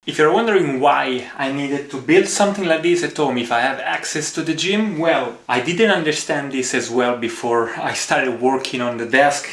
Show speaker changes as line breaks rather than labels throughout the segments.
If you're wondering why I needed to build something like this at home if I have access to the gym, well, I didn't understand this as well before I started working on the desk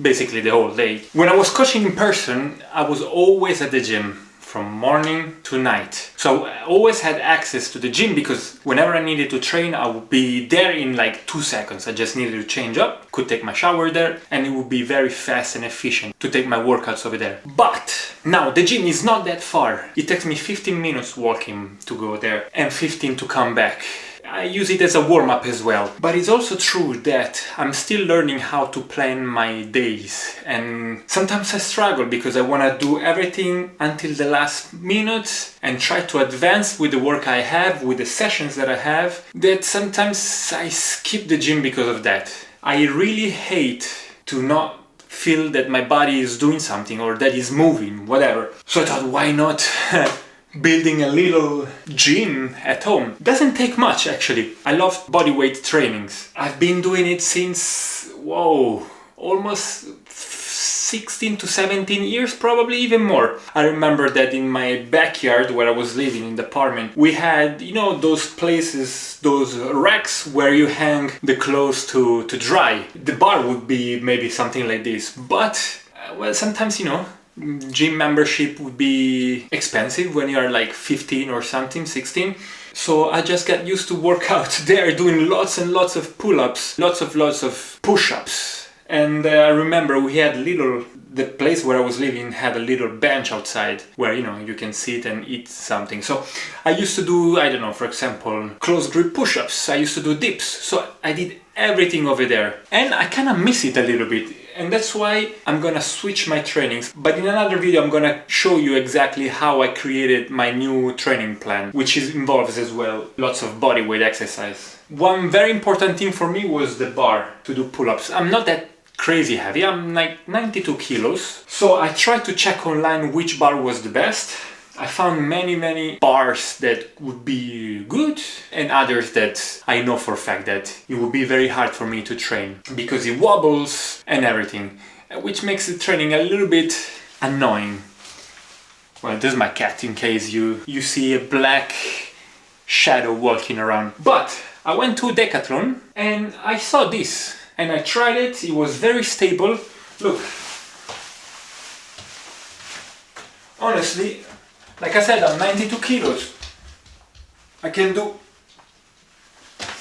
basically the whole day. When I was coaching in person, I was always at the gym from morning to night. So I always had access to the gym because whenever I needed to train, I would be there in like 2 seconds. I just needed to change up, could take my shower there, and it would be very fast and efficient to take my workouts over there. But now the gym is not that far. It takes me 15 minutes walking to go there and 15 to come back. I use it as a warm-up as well. But it's also true that I'm still learning how to plan my days, and sometimes I struggle because I want to do everything until the last minute and try to advance with the work I have, with the sessions that I have, that sometimes I skip the gym because of that. I really hate to not feel that my body is doing something or that is moving, whatever. So I thought, why not building a little gym at home? Doesn't take much actually. I love bodyweight trainings. I've been doing it since, almost 16 to 17 years, probably even more. I remember that in my backyard where I was living in the apartment, we had, those places, those racks where you hang the clothes to dry. The bar would be maybe something like this, but sometimes, gym membership would be expensive when you're like 15 or something, 16. So I just got used to work out there, doing lots and lots of pull-ups, lots of push-ups. And I remember we had the place where I was living had a little bench outside where, you can sit and eat something. So I used to do, for example, close grip push-ups. I used to do dips. So I did everything over there. And I kind of miss it a little bit. And that's why I'm gonna switch my trainings. But in another video, I'm gonna show you exactly how I created my new training plan, which involves as well lots of bodyweight exercise. One very important thing for me was the bar to do pull-ups. I'm not that crazy heavy, I'm like 92 kilos. So I tried to check online which bar was the best. I found many bars that would be good and others that I know for a fact that it would be very hard for me to train because it wobbles and everything, which makes the training a little bit annoying. Well, this is my cat in case you see a black shadow walking around. But I went to Decathlon and I saw this and I tried it. It was very stable. Look, honestly, like I said, I'm 92 kilos. I can do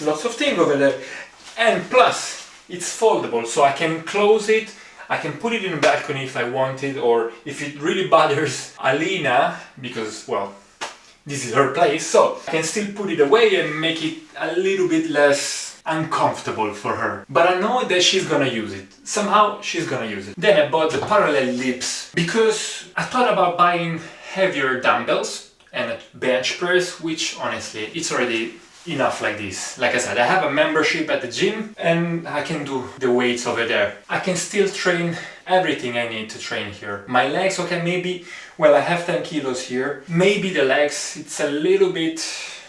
lots of things over there. And plus, it's foldable, so I can close it. I can put it in the balcony if I want it, or if it really bothers Alina, because, this is her place, so I can still put it away and make it a little bit less uncomfortable for her. But I know that she's gonna use it. Somehow, she's gonna use it. Then I bought the parallel lifts because I thought about buying heavier dumbbells and a bench press, which honestly it's already enough like this. Like I said, I have a membership at the gym and I can do the weights over there. I can still train everything I need to train here. My legs, maybe, I have 10 kilos here. Maybe the legs, it's a little bit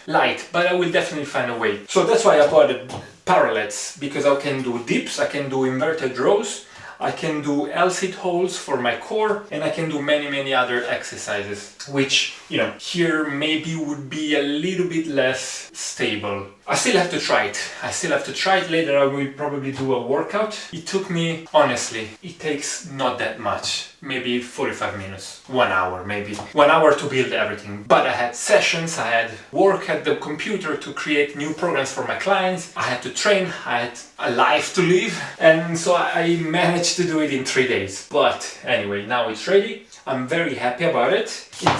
light, but I will definitely find a way. So that's why I bought the parallels, because I can do dips, I can do inverted rows, I can do L-sit holds for my core, and I can do many other exercises, which, here maybe would be a little bit less stable. I still have to try it. Later I will probably do a workout. It took me, honestly, it takes not that much. Maybe 45 minutes, 1 hour maybe. 1 hour to build everything. But I had sessions, I had work at the computer to create new programs for my clients. I had to train, I had a life to live. And so I managed to do it in 3 days. But anyway, now it's ready. I'm very happy about it.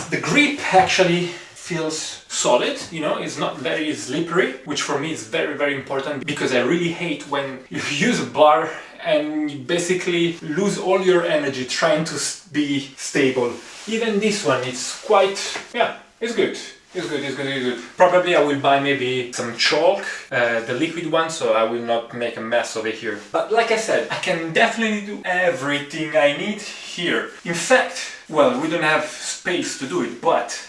The grip actually feels solid, it's not very slippery, which for me is very important because I really hate when you use a bar and you basically lose all your energy trying to be stable. Even this one, it's quite, it's good. It's good. Probably I will buy maybe some chalk, the liquid one, so I will not make a mess over here. But like I said, I can definitely do everything I need here. In fact, we don't have space to do it, but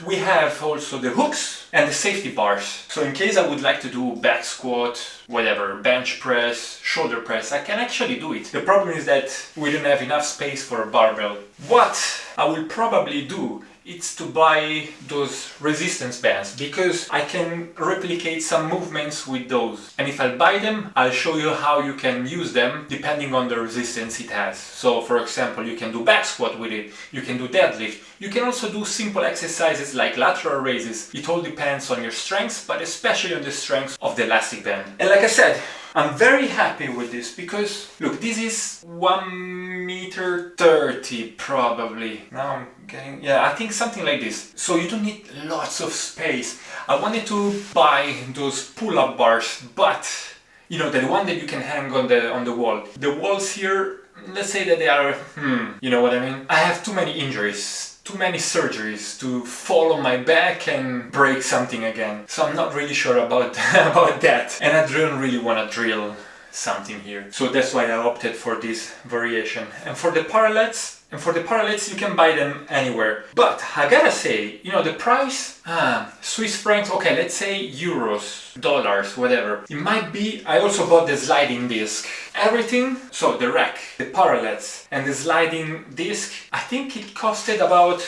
we have also the hooks and the safety bars. So in case I would like to do back squat, bench press, shoulder press, I can actually do it. The problem is that we don't have enough space for a barbell. What I will probably do it's to buy those resistance bands, because I can replicate some movements with those. And if I buy them, I'll show you how you can use them depending on the resistance it has. So for example, you can do back squat with it, you can do deadlift, you can also do simple exercises like lateral raises. It all depends on your strengths, but especially on the strength of the elastic band. And like I said, I'm very happy with this because, look, this is 1.30 m probably. Now I'm getting, yeah, I think something like this. So you don't need lots of space. I wanted to buy those pull-up bars, but you know, the one that you can hang on the wall. The walls here, let's say that they are, you know what I mean? I have too many injuries. Too many surgeries to fall on my back and break something again. So I'm not really sure about, about that. And I don't really want to drill something here. So that's why I opted for this variation. And for the parallettes, you can buy them anywhere. But I gotta say, you know, the price, Swiss francs, okay, let's say euros, dollars, whatever. It might be, I also bought the sliding disc. Everything, so the rack, the parallettes, and the sliding disc, I think it costed about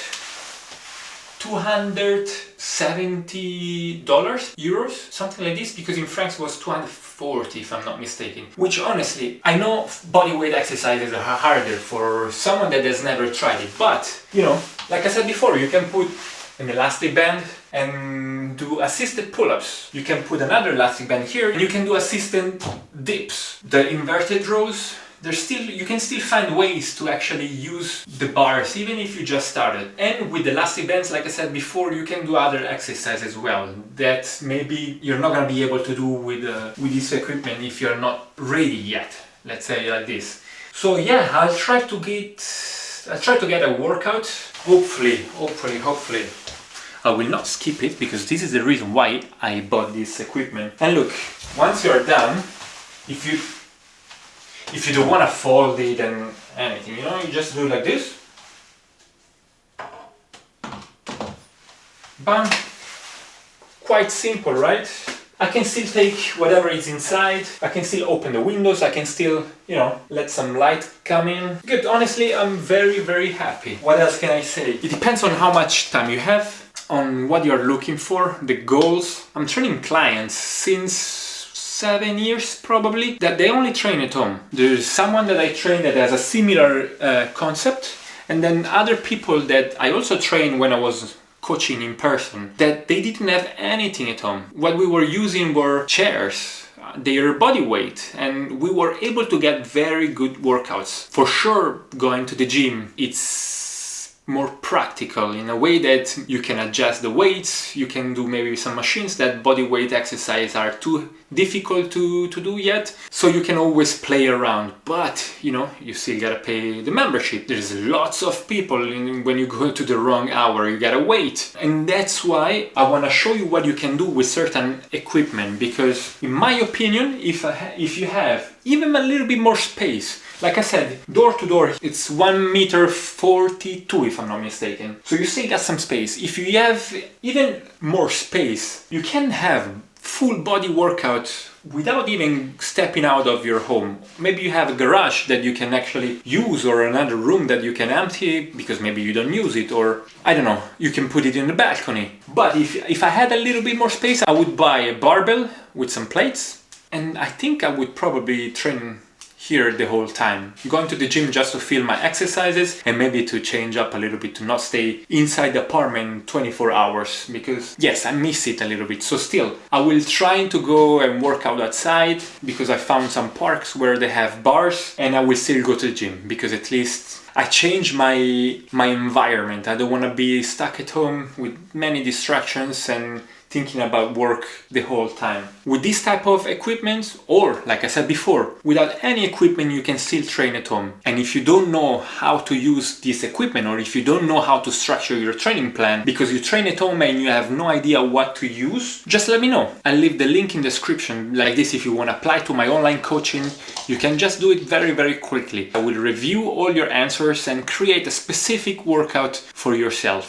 $270 euros, something like this, because in francs was 240 if I'm not mistaken. Which honestly, I know bodyweight exercises are harder for someone that has never tried it, but you know, like I said before, you can put an elastic band and do assisted pull-ups. You can put another elastic band here and you can do assisted dips. The inverted rows, you can still find ways to actually use the bars even if you just started. And with the elastic bands, like I said before, you can do other exercises as well that maybe you're not going to be able to do with this equipment if you're not ready yet, let's say like this. So yeah, I'll try to get a workout. Hopefully I will not skip it, because this is the reason why I bought this equipment. And look, once you're done, if you don't want to fold it and anything, you know, you just do like this. Bam! Quite simple, right? I can still take whatever is inside, I can still open the windows, I can still, you know, let some light come in. Good, honestly, I'm very, very happy. What else can I say? It depends on how much time you have, on what you're looking for, the goals. I'm training clients since 7 years probably, that they only train at home. There's someone that I train that has a similar concept, and then other people that I also trained when I was coaching in person, that they didn't have anything at home. What we were using were chairs, their body weight, and we were able to get very good workouts. For sure, going to the gym, it's more practical in a way that you can adjust the weights, you can do maybe some machines that body weight exercises are too difficult to do yet, so you can always play around, but you know, you still gotta pay the membership. There's lots of people, when you go to the wrong hour you gotta wait, and that's why I want to show you what you can do with certain equipment, because in my opinion, if you have even a little bit more space, like I said, door to door, it's 1.42 m if I'm not mistaken. So you still got some space. If you have even more space, you can have full body workout without even stepping out of your home. Maybe you have a garage that you can actually use, or another room that you can empty because maybe you don't use it, or I don't know, you can put it in the balcony. But if I had a little bit more space, I would buy a barbell with some plates, and I think I would probably train here the whole time, going to the gym just to film my exercises and maybe to change up a little bit, to not stay inside the apartment 24 hours, because yes, I miss it a little bit. So still, I will try to go and work out outside, because I found some parks where they have bars, and I will still go to the gym because at least I change my environment. I don't want to be stuck at home with many distractions and thinking about work the whole time. With this type of equipment, or like I said before, without any equipment, you can still train at home. And if you don't know how to use this equipment, or if you don't know how to structure your training plan because you train at home and you have no idea what to use, just let me know. I'll leave the link in the description like this. If you want to apply to my online coaching, you can just do it very, very quickly. I will review all your answers and create a specific workout for yourself.